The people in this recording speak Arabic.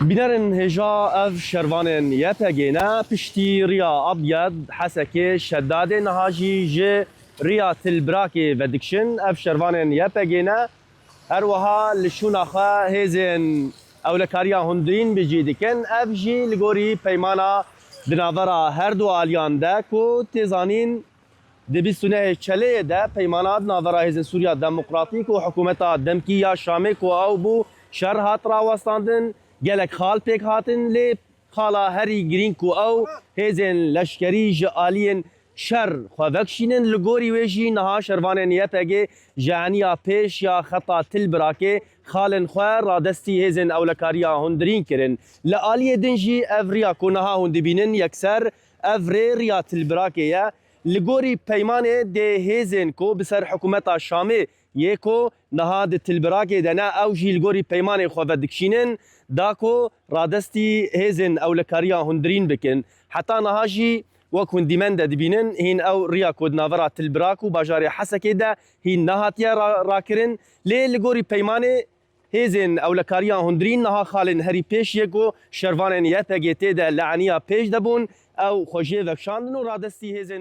بنرن هجا اف شروانن يتجينا پشتی ریا ابيض حسكي شداد نهاجي جي ریا تلبراكي ودكشن اف شروانن يتجينا هروها لشوناخا هيزن اولكاريا هندرين بجي دكن اف جي لغوري پیمانا بناورا هر دو آلیان ده کو تزانین دبیستونه چله ده پیمانات ناورا هیزن سوریا دموکراتیک و حکومتا دمکی یا شامی کو او بو شر هات راوستاندن گلک خال پیک هاتن لی خالا هری گرین کو او هیزن لشکری جالین شر خوابکشینن لگوری ویجی نها شروانن یپگه جانیا پیش یا خطا تل براکه خالن خواه رادستی هیزن اولکاریا هندرین کرن لآلی دنجی افریا کو نها هند بینن یکسر افری ریا تل براکه یا لگوری پیمانه ده هیزن کو بسر حکومت شامی یکو نهاد تلبراکه دنا او جی لگوری پیمانه خواه دکشینن داکو رادستی هیزن اولکاریا هندرین بکن حتی نهاجی وەک هوندیمەن دەدبینن هین ئەو ڕیا کۆدناڤەرا تلبراک و باژارێ حەسەکێدا هین نەهاتیە ڕاکردن لێ لە گۆری پەیمانێ هێزن ئەولەکاریان هوندرین نەها خاڵن هەری پێش یەک و شەروانێن یەپەگێ تێدا لە عەنیا پێش دەبوون ئەو خۆژێ vekşandin و ڕادستی هێزن